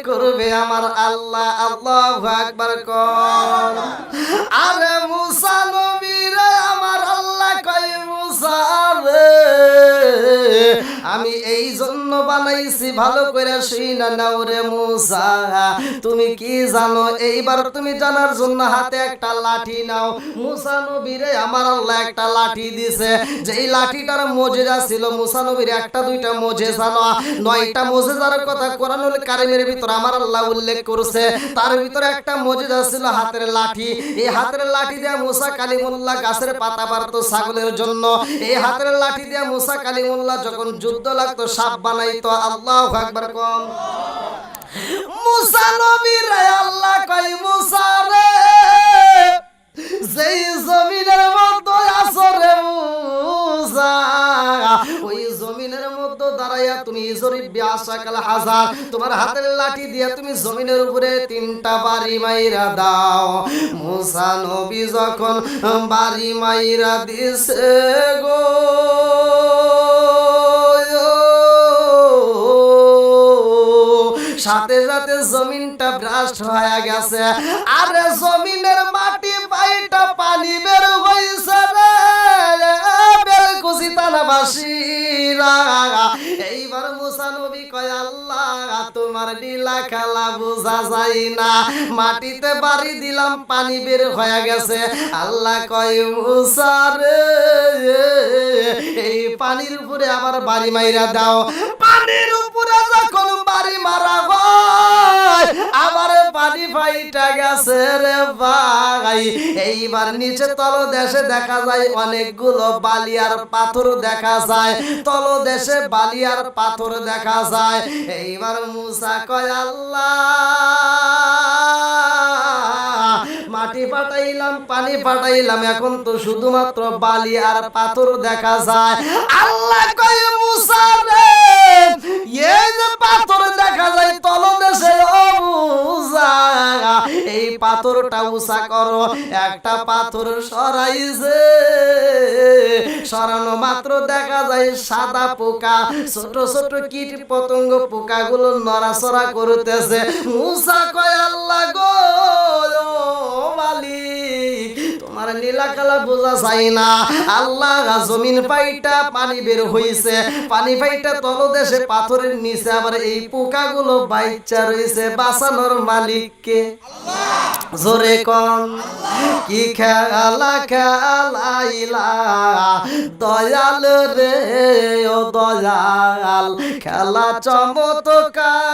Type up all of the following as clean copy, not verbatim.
করবে আমার আল্লাহ। আল্লাহু আকবার কর। আরে মুসা নবী রে আমার আল্লাহ কয় মুসা রে আমি এই জন্য বানাইছি ভালো করে শুইনা নাও রে মুসা। তুমি কি জানো? এইবার তুমি জানার জন্য হাতে একটা লাঠি নাও। মুসা নবী রে আমার আল্লাহ একটা লাঠি দিছে, যেই লাঠিটার মুজিজা ছিল মুসা নবীর একটা দুইটা মুজিজা না, 9টা মুজিজার কথা কোরআনুল কারীমের ভিতর আমার আল্লাহ উল্লেখ করেছে। তার ভিতরে একটা মুজিজা ছিল হাতের লাঠি। এই হাতের লাঠি দিয়ে মুসা কালিমুল্লাহ গাছের পাতা পারতো ছাগলের জন্য। এই হাতের লাঠি দিয়ে মুসা কালিমুল্লাহ যখন যুদ্ধ লাগতো সাপ বানাইতো। আল্লাহু আকবার কোন। মুসা নবী রে আল্লাহ কয় মুসা রে যেই জমিনের মধ্যে আছো রে মুসা ওই জমিনের মধ্যে দাঁড়াইয়া তুমি জরিবি আশাকাল হাজার তোমার হাতের লাঠি দিয়া তুমি জমিনের উপরে 3টা বাড়ি মাইরা দাও। মুসা নবী যখন বাড়ি মাইরা দিছে গো সাথে সাথে জমিনটা ব্রাস্ট হয়ে গেছে। আরে জমিনের মাটি বাইটা পানি বের হইছে রে বেলকুচি থানাবাসীরা। এইবার মুসা নবী কয় আল্লাহ তোমার লীলা খেলা বোঝা যায় না, মাটিতে বাড়ি দিলাম পানি বের হয়ে গেছে। আল্লাহ কয় মুসা রে এই পানির উপরে আবার বাড়ি মাইরা দাও। পানির উপরে যখন বাড়ি মারা আবার পানি ফাইটা গেছে রে ভাই। এইবার নিচে তলদেশে দেখা যায় অনেকগুলো বালি আর পাথর দেখা যায়, তলদেশে বালি আর পাথর দেখা যায়। এইবার মুসা কয় আল্লাহ মাটি পাঠাইলাম পানি পাঠাইলাম এখন তো শুধুমাত্র বালি আর পাথর দেখা যায়। আল্লাহ কয় মুসা রে এই যে পাথর দেখা যায় তলদেশে ও মুসা এই পাথরটা উঁচা করো। একটা পাথর সরাইছে, সরানো মাত্র দেখা যায় সাদা পোকা ছোট ছোট কীট পতঙ্গ পোকাগুলো নড়াচড়া করতেছে। মুসা কয় আল্লাহ গো মালিক তোমার লীলা খেলা বোঝা যায় না। আল্লাহ জমিন পাইটা পানি বের হইছে, পানি পাইটা তলদেশে পাথরের নিচে আবার এই পোকাগুলো বাইচ্চা রইছে। বাঁচানোর মালিককে জোরে কোন কি খেলা খেলাইলা দয়াল রে ও দয়াল খেলা চমৎকার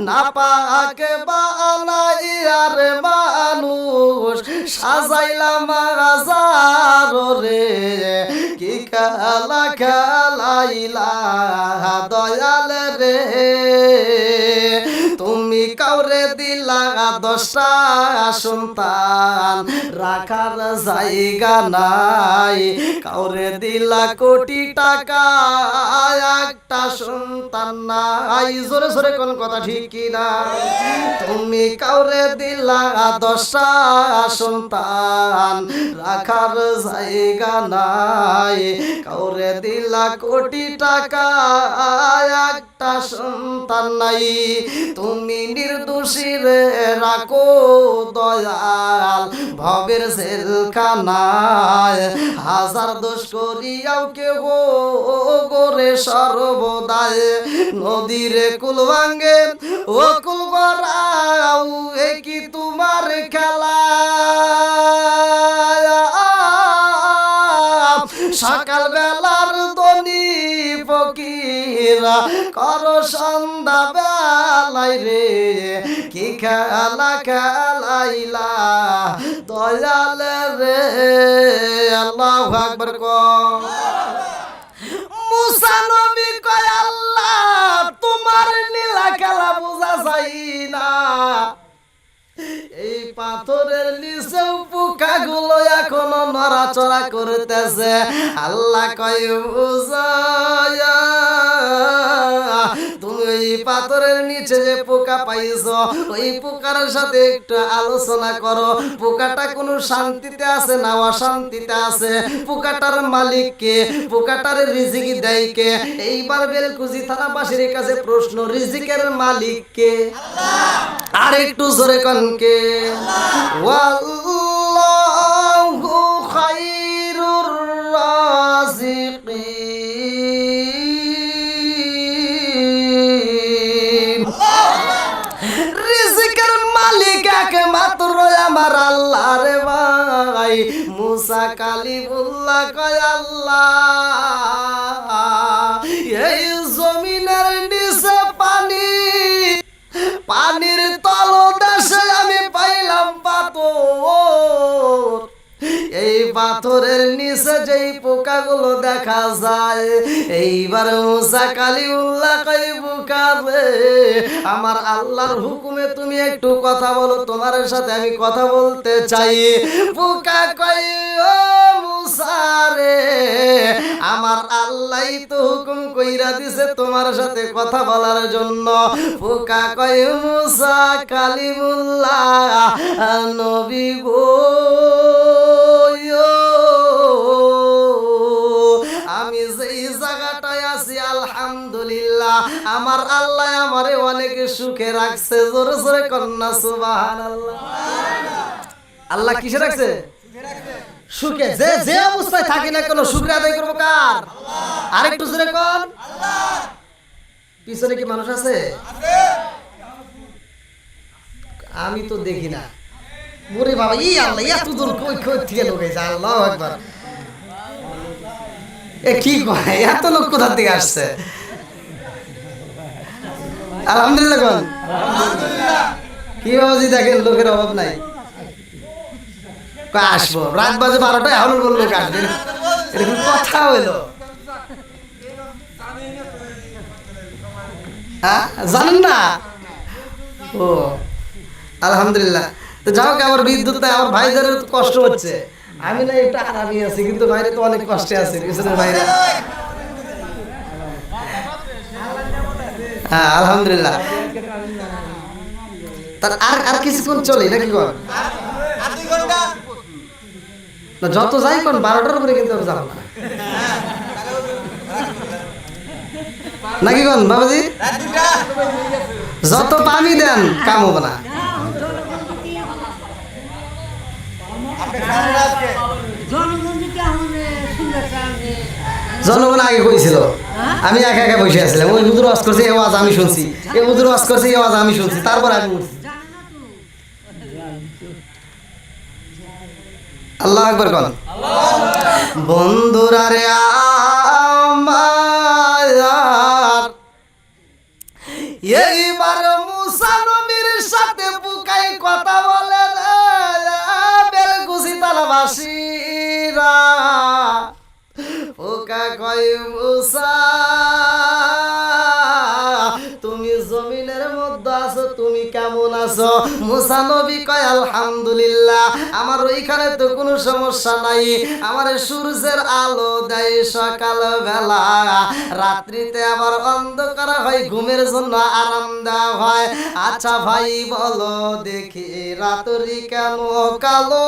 না পাকে বানাইয়ার মানুষ সাজাইলাম রাজার রে কি খেলা খেলাইলা দয়াল রে। তুমি কাউরে দিলা 10টা সন্তান রাখার জায়গা নাই, কাউরে দিলা কোটি টাকা একটা সন্তান নাই। জোরে জোরে কোন কথা ঠিক কিনা? তুমি কাউরে দিলা 10টা সন্তান রাখার জায়গা নাই, কাউরে দিলা কোটি টাকা একটা সন্তান নাই। তুমি নির্দোষী রে রাখো দয়াল ভবের জেলখানায়, হাজার দোষ করিয়াও কেহ গোরে সর্বদায় নদীরে কুল ভাঙ্গে ও কুল গড়াও এ কি তোমার খেলা। সকাল বেলার দনি ফকিরা করো সন্ধ্যা বেলায় রে কি খেলা খেলাইলা দয়াল রে। আল্লাহু আকবার কও। মুসা নবী কয় আল্লাহ তোমার লীলা খেলা বোঝা যায় না, এই পাথরের নিচে পোকাগুলো এখনো নড়াচড়া করতেছে। আল্লাহ কয় মুসা তুমি ওই ওই পাথরের নিচে যে পোকা পাইছো ওই পোকার সাথে একটু আলোচনা করো, পোকাটা কোন শান্তিতে আছে না অশান্তিতে আছে, পোকাটার মালিক কে, পোকাটার রিজিক দেয় কে? এইবার বেলকুচি থানাবাসীর কাছে প্রশ্ন, রিজিকের মালিক কে? আল্লাহ। আর একটু জোরে কোন কে? ওয়াল্লাহু খায়রুর রাযিকিন। রিজিকের মালিক একমাত্র আমার আল্লাহ রে ভাই। মুসা কালিমুল্লাহ কয় আল্লাহ, এই জমিনের নিচে পানি, পানির তলদেশে আমি পাইলাম পাথর, এই পাথরের নিচে যেই পোকাগুলো দেখা যায়। এইবার মুসা কালিমুল্লাহ কই পোকা রে, আমার আল্লাহর হুকুমে তুমি একটু কথা বলো, তোমার সাথে আমি কথা বলতে চাই। পোকা কই ও মুসা রে, আমার আল্লাহই তো হুকুম কইরা দিছে তোমার সাথে কথা বলার জন্য। পোকা কই মুসা কালিমুল্লাহ নবী গো, আমি যেই জায়গাটায় আছি আলহামদুলিল্লাহ আমার আল্লাহ আমারে অনেক সুখে রাখছে। জোরে জোরে কন্যা সুবহানাল্লাহ। আল্লাহ কিসে রাখছে? সুখে। যে যে অবস্থায় থাকি না কেন সুখে আদায় করবো কার? আরেকটু জোরে কোন। পিছনে কি মানুষ আছে? আমি তো দেখি না। ওরে বাবা, ই আল্লাহ এত দূর কই কই থেকে লোক এসে, আল্লাহু আকবার। এ কি কয়, এত লোক কোথা থেকে আসছে? আলহামদুলিল্লাহ কোন। কি বাবাজি দেখেন লোকের অভাব নাই। আসবো রাত বাজে 12টা এখন বললো লোক আসবে, এরকম কথা হইলো? হ্যাঁ জানেন না? ও আলহামদুলিল্লাহ। তো যাও, আমার বিদ্যুৎ নাই, আমার ভাইদের কষ্ট হচ্ছে। আমি না একটু আরামই আছি, কিন্তু বাইরে তো অনেক কষ্টে আছে পিছনের বাইরে। হ্যাঁ আলহামদুলিল্লাহ। তার আর আর কিছুক্ষণ চলে নাকি কোন? যত যাই কোন 12টার উপরে কিন্তু যাবো না নাকি কোন বাবাজি? যত পানি দেন কাম হবে না। জনগণ আগে কইছিল, আমি একা একা বসে আছিলাম। ওই হুজুর ওয়াজ করছে, এই ওয়াজ আমি শুনছি, এই হুজুর ওয়াজ করছে, এই ওয়াজ আমি শুনছি, তারপর আমি উঠছি। আল্লাহু আকবার কোন। বন্ধুরা রে আমার, এইবার মুসা নবীর সাথে পোকাই কথা বলে বেলকুচি থানাবাসীরা। পোকা কয় মুসা তুমি জমিনের মধ্যে আছো, তুমি কেমন আছো? মুসা নবী কয় আলহামদুলিল্লাহ, আমার ওইখানে তো কোনো সমস্যা নাই। আমার সূর্যের আলো দেয় সকাল বেলা, রাত্রিতে আবার অন্ধকার হয়, ঘুমের জন্য আরাম দেওয়া হয়। আচ্ছা ভাই বলো দেখি রাত্রি কেন কালো?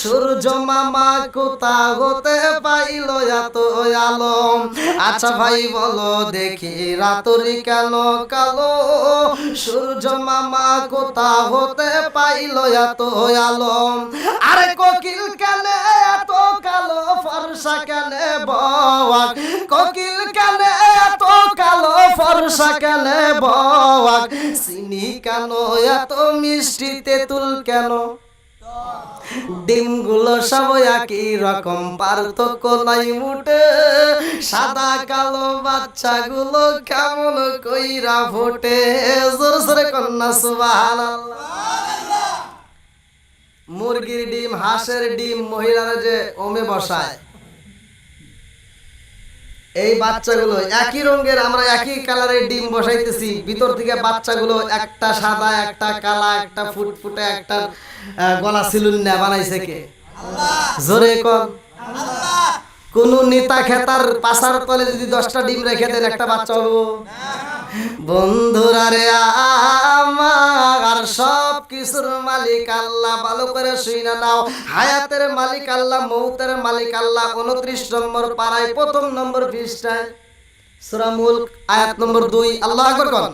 সূর্য মামা কোথা হতে পাইল এত আলো? আচ্ছা ভাই বলো দেখি রাত্রি কেন কালো? সূর্য মামা কোথা হতে পাইল এত আলো? আরে কোকিল কেনে এত কালো ফর্সা কেনে বওয়াক? কোকিল কেনে এত কালো ফর্সা কেনে বওয়াক? চিনি কেন এত মিষ্টি, তেঁতুল কেন? ডিমগুলো সব একই রকম, পার্থক্য নাই মুটে। সাদা কালো বাচ্চাগুলো কেমন কইরা ফোটে? জোরে জোরে কন্যা সুবহানাল্লাহ। মুরগির ডিম, হাঁসের ডিম মহিলারা যে ওমে বসায়, এই বাচ্চাগুলো একই রঙের, আমরা একই কালারের ডিম বসাইতেছি, ভিতর থেকে বাচ্চাগুলো একটা সাদা, একটা কালা, একটা ফুটফুটে, একটা গলা সিলুন না বানাইছে কে? জোরে কোন। কোন নেতা খেতার পাশার তলে যদি 10টা ডিম রেখে দেন একটা বাচ্চা হবো? বন্ধুরা রে আমার সব কিছুর মালিক আল্লাহ, ভালো করে শুনে নাও। হায়াতের মালিক আল্লাহ, মৌতের মালিক আল্লাহ। 29 নম্বর পারায় 1 নম্বর পৃষ্ঠায় সূরা মুলক আয়াত নম্বর 2। আল্লাহু আকবার কোন।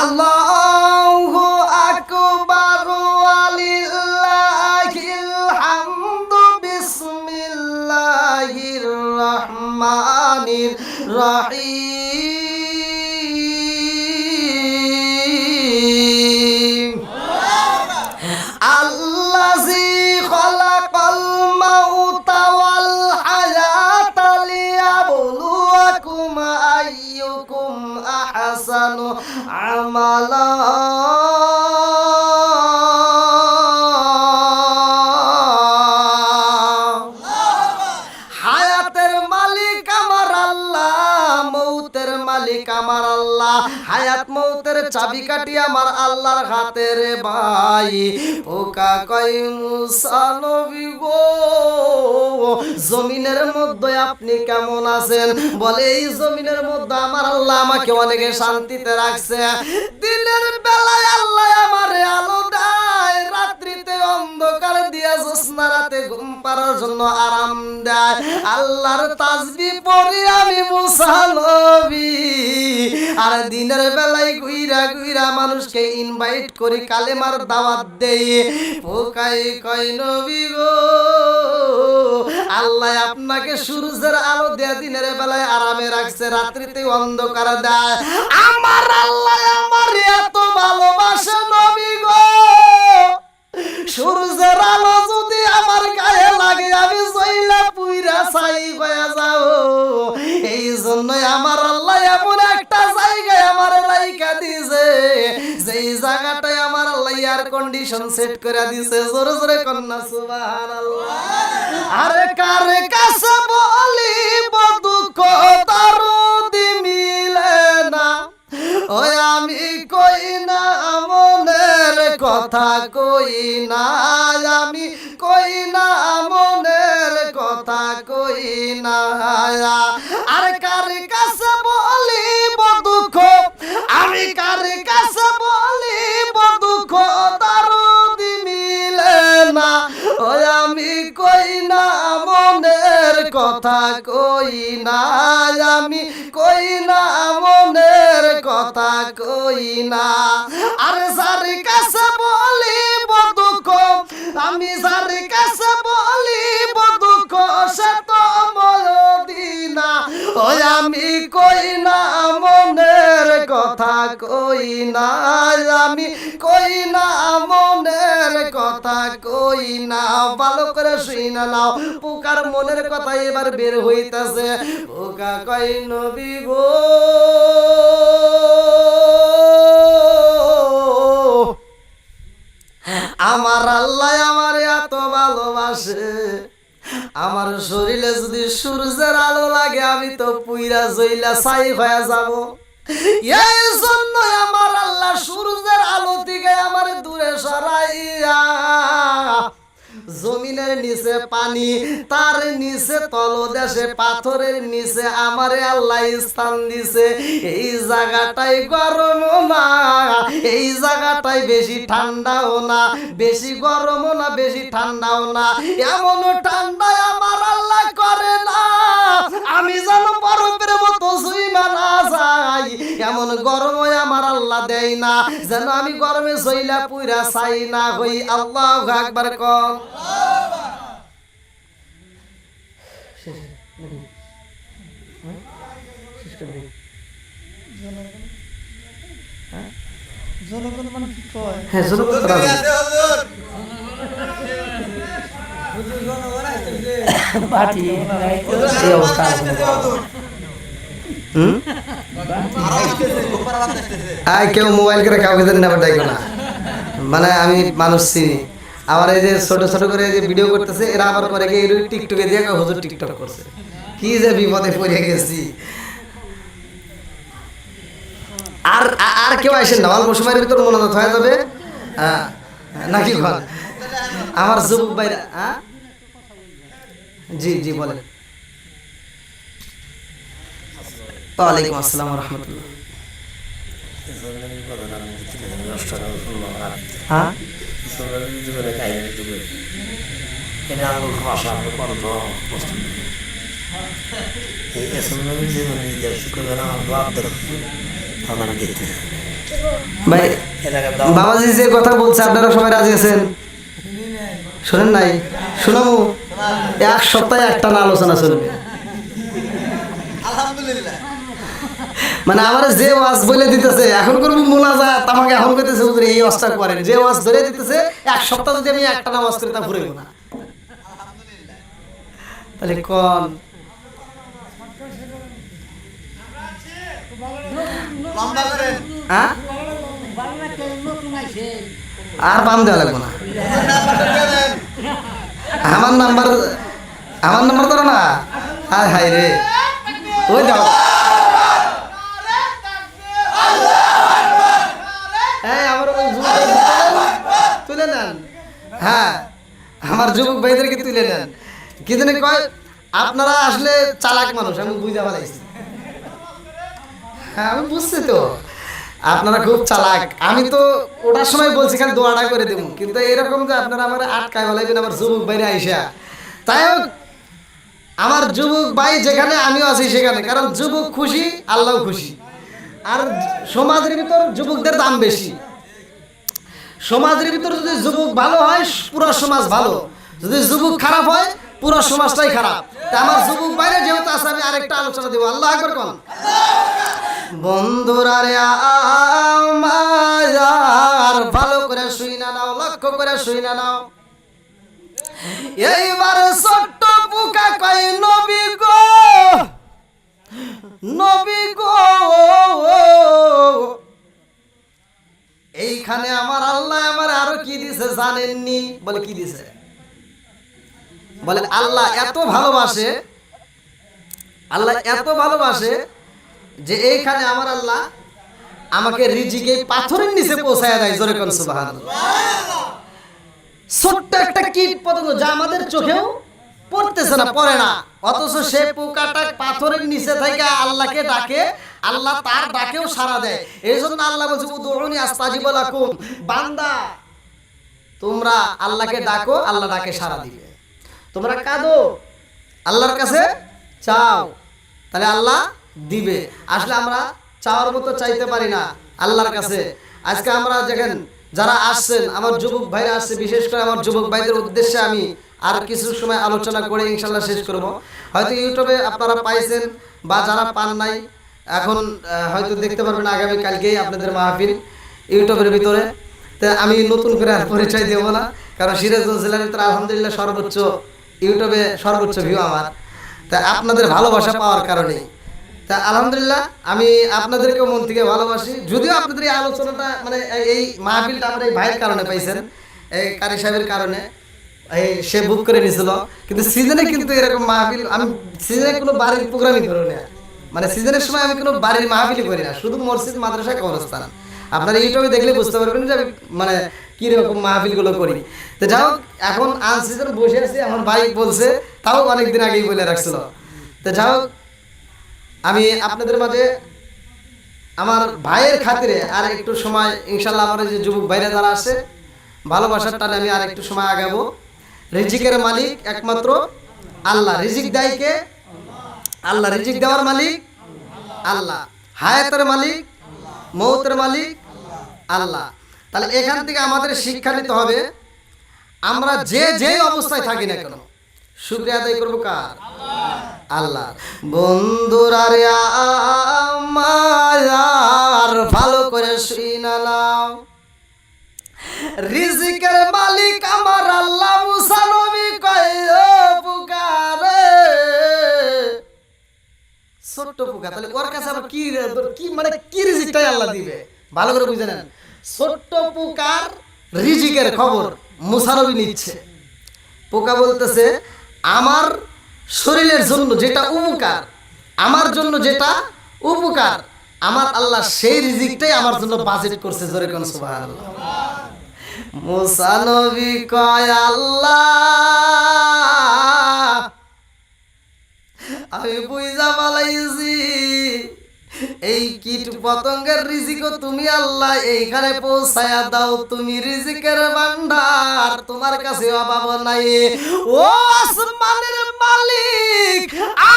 আল্লাহু আকবার ওয়ালিল্লাহিল হামদু। বিসমিল্লাহির রহমানির রহিম। আল্লাযী খালাকাল মাউতা ওয়াল হায়াতা লিয়াবলুয়াকুম আইয়ুকুম আহসানু আমালা। হায়াতের মালিক আমার আল্লাহ, মৌতের মালিক আমার আল্লাহ। হায়াত মৌতের চাবিকাঠি আমার আল্লাহর হাতে রে ভাই। পোকা কয় মুসা নবী গো, জমিনের মধ্যে আপনি কেমন আছেন? বলে এই জমিনের মধ্যে আমার আল্লাহ আমাকে অনেকে শান্তিতে রাখছে। দিনের বেলায় আল্লাহ আমারে আলো দেয়, রাত্রিতে অন্ধকার দিয়ে জ্যোৎস্না রাতে ঘুম পাড়ার জন্য আরাম দেয়। আল্লাহর তাসবিহ পড়ি আমি মুসা নবী, আর দিনের বেলায় ঘুইরা ঘুইরা মানুষকে ইনভাইট করি, কালেমার দাওয়াত দেই। পোকাই কয় নবী গো, আল্লাহ আপনাকে সূর্যের আলো দিয়ে দিনের বেলায় আরামে রাখছে, রাত্রিতে অন্ধকার দেয়। আমার আল্লাহ আমার এত ভালোবাসে নবী গো, সূর্যের আলো যদি আমার গায়ে লাগে আমি জইলা পুইরা ছাই হয়ে যাও। এই জন্যই আমার আল্লাহ এমন একটা জায়গায় আমার রাইখা দিয়েছে, যেই জায়গাটায় আমার আল্লাহ এয়ার কন্ডিশন সেট করে দিয়েছে। জোরে জোরে কন্যা সুবহানাল্লাহ। আরে কার কাছে বলিব দুঃখ দরদি মিলে না, ওই আমি কই না মনের কথা, কই না আমি কই না মনের কথা, কই না। আর কার কাছে বলিব দুঃখ, আমি কার কাছে বলিব দুঃখ দরদি মিলে না, ওই আমি কই না মনের কথা, কই না আমি কই না মনের কথা, কই না। আর যার কাছে বলিব দুঃখ, আমি যার কাছে বলিব দুঃখ সে তো মদিনা, ওই আমি কই না মনের কথা, কই না আমি কই না মনের কথা, কই না। ভালো করে শুইনা নাও, পোকার মনের কথা এবার বের হইতাছে। পোকা কয় নবী গো, আমার আল্লাহ আমার এত ভালোবাসে, আমার শরীরে যদি সূর্যের আলো লাগে আমি তো পুইরা জইলা ছাই হয়ে যাব। এই জন্য আমার আল্লাহ সূর্যের আলো থেকে আমার দূরে সরাইয়া জমিনের নিচে পানি, তার নিচে তলদেশে পাথরের নিচে আমারে আল্লাহ স্থান দিছে। এই জায়গাটাই গরম না, এই জায়গাটাই বেশি ঠান্ডাও না, বেশি গরমও না, বেশি ঠান্ডাও না। এমন ঠান্ডায় আমার আল্লাহ করে না আমি যেন বরফের মতো জুইমা না যাই, এমন গরমও আমার আল্লাহ দেয় না যেন আমি গরমে জইলা পুইরা ছাই না হই। আল্লাহু আকবার কর। জনগণ মানে কি কয়? হ্যাঁ জনগণ কেউ মোবাইল করে কাউকে নেবার দেখো না, মানে আমি মানুষ চিনি। আমার এই যে ছোট ছোট করে যে ভিডিও করতেছে এরা আবার করে গিয়ে টিকটকে দিয়ে হুজুর টিকটক করছে। কি যে বিপদে পড়ে গেছি। আর আর কেউ আসেন না, অল্প সময়ের ভিতর মনোনীত হয়ে যাবে নাকি ঘর আমার যুবক ভাইরা। জি জি বলেন। ওয়ালাইকুম আসসালাম ওয়া রাহমাতুল্লাহ। হ্যাঁ ভাই, বাবাজি যে কথা বলছে আপনারা সবাই রাজি আছেন? শোনেন নাই? শোনাবো? এক সপ্তাহে একটা না আলোচনা চলবে। মানে আমার যে ওয়াজ বলে দিতেছে এখন করবো মোনাজাত, আমাকে এখন করতেছে হুজুর এই ওয়াজটা করেন, যে ওয়াজ ধরে দিতেছে এক সপ্তাহ যদি আমি একটা নামাজ করি তা ঘুরবো না। তাহলে কোন হ্যাঁ আর বাম দেওয়া লাগবে না। আমার নাম্বার ধরো না। হায় হায় রে, ওই দাও আমার তুলে নেন। হ্যাঁ আমার যুবক ভাইদেরকে তুলে নেন। কি জানি কয় আপনারা আসলে চালাক মানুষ, আমি বুঝতে পারছি। হ্যাঁ আমি বুঝছি তো আপনারা খুব চালাক। আমি তো ওটার সময় বলছি খালি দোয়াটা করে দেবো, কিন্তু এরকম যে আপনারা আমার আটকায় বলাইবেন আমার যুবক ভাইরা আইসা। তাই হোক, আমার যুবক ভাই যেখানে আমিও আছি সেখানে, কারণ যুবক খুশি আল্লাহ খুশি। আর সমাজের ভিতর যুবকদের দাম বেশি। সমাজের ভিতর যদি যুবক ভালো হয় পুরো সমাজ ভালো, যদি যুবক খারাপ হয় পুরো সমাজটাই খারাপ। তা আমার যুবক ভাইরা যেহেতু আছে আমি আরেকটা আলোচনা দেবো। আল্লাহু আকবার কোন। বন্ধুরা রে আমার ভালো করে শুইনা নাও, লক্ষ্য করে শুইনা নাও। এইবার ছোট্ট পোকা কয় নবী গো, নবী গো, এইখানে আমার আল্লাহ আমার আরো কি দিছে জানেননি? বলে কি দিছে? বলে আল্লাহ এত ভালোবাসে, আল্লাহ এত ভালোবাসে যে এইখানে আমার আল্লাহ আমাকে রিজিকে পাথরের নিচে পৌঁছায় দেয়। জোরে কোন সুবহানাল্লাহ। ছোট্ট একটা কীট পতঙ্গ যা আমাদের চোখেও পড়তেছে না, পড়ে না, অথচ সে পোকাটা পাথরের নিচে থেকে আল্লাহকে ডাকে, আল্লাহ তার ডাকেও সাড়া দেয়। এই জন্য আল্লাহ বলছে উদউনি আস্তাজিব লাকুম, বান্দা তোমরা আল্লাহকে ডাকো, আল্লাহ ডাকে সাড়া দিবে। তোমরা কাঁদো, আল্লাহর কাছে চাও, তাহলে আল্লাহ দিবে। আসলে আমরা চাওয়ার মতো চাইতে পারি না আল্লাহর কাছে। আজকে আমরা দেখেন যারা আসছেন, আমার যুবক ভাইরা আসছে, বিশেষ করে আমার যুবক ভাইদের উদ্দেশ্যে আমি আর কিছু সময় আলোচনা করে ইনশাল্লাহ শেষ করব। হয়তো ইউটিউবে আপনারা পাইছেন বা যারা পান নাই এখন হয়তো দেখতে পারবেন আগামী কালকেই আপনাদের মাহফিল ইউটিউবের ভিতরে। তা আমি নতুন করে আর পরিচয় দেবো না, কারণ সিরাজগঞ্জ জেলার ভিতরে আলহামদুলিল্লাহ সর্বোচ্চ ইউটিউবে সর্বোচ্চ ভিউ আমার। তা আপনাদের ভালোবাসা পাওয়ার কারণেই তা আলহামদুলিল্লাহ আমি আপনাদেরকেও মন থেকে ভালোবাসি। যদিও আপনাদের এই আলোচনাটা মানে এই মাহফিলটা আমরা এই ভাইয়ের কারণে পাইছেন, এই কারি সাহেবের কারণে, এই সে বুক করে নিয়েছিল। কিন্তু সিজনে কিন্তু এরকম মাহফিল আমি সিজনে কোনো বাড়ির প্রোগ্রামই করি না। মানে সিজনের সময় আমি কোনো বাড়ির মাহফিলই করি না, শুধু মসজিদ মাদ্রাসা কবরস্থান। আপনারা ইউটিউবে দেখলে বুঝতে পারবেন যে আমি মানে কীরকম মাহফিলগুলো করি। তো যাই হোক, এখন আনসিজন বসে আছি, আমার ভাই বলছে, তাও অনেকদিন আগেই বলে রাখছিল। তো যাই হোক, আমি আপনাদের মাঝে আমার ভাইয়ের খাতিরে আর একটু সময় ইনশাল্লাহ আমার যে যুবক ভাইরা যারা আছে ভালোবাসার টানে আমি আর একটু সময় আগাবো। রিজিকের মালিক একমাত্র আল্লাহ। রিজিক দেয় কে? আল্লাহ। রিজিক দেওয়ার মালিক আল্লাহ। হায়াতের মালিক, মৌতের মালিক আল্লাহ। তাহলে এখান থেকে আমাদের শিক্ষা নিতে হবে, আমরা যে অবস্থায় থাকি না কেন শুকরিয়া আদায় করবো কার? আল্লাহ। বন্ধুরা রে আমার ভালো করে শুইনা নাও, রিজিকের মালিক আমার আল্লাহ। মুসা নবী কয় ও পুকারে, ছোট্ট পোকা, তাহলে ওর কাছে আবার কি মানে কি রিজিকটাই আল্লাহ দিবে ভালো করে বুঝে নেন। ছোট্ট পোকার রিজিকের খবর মুসা নবী নিচ্ছে। পোকা বলতেছে আমার শরীরের জন্য যেটা উপকার, আমার জন্য যেটা উপকার, আমার আল্লাহ সেই রিজিকটাই আমার জন্য বাজেট করছে। জোরে কোন সুবহানাল্লাহ। মুসা নবী কয় আল্লাহ আমি বুঝা পালাইছি পতঙ্গের রিজিকও তুমি আল্লাহ এইখানে পৌঁছায়া দাও। তুমি রিজিকের ভান্ডার, তোমার কাছে অভাব নাই। ও আসমানের মালিক,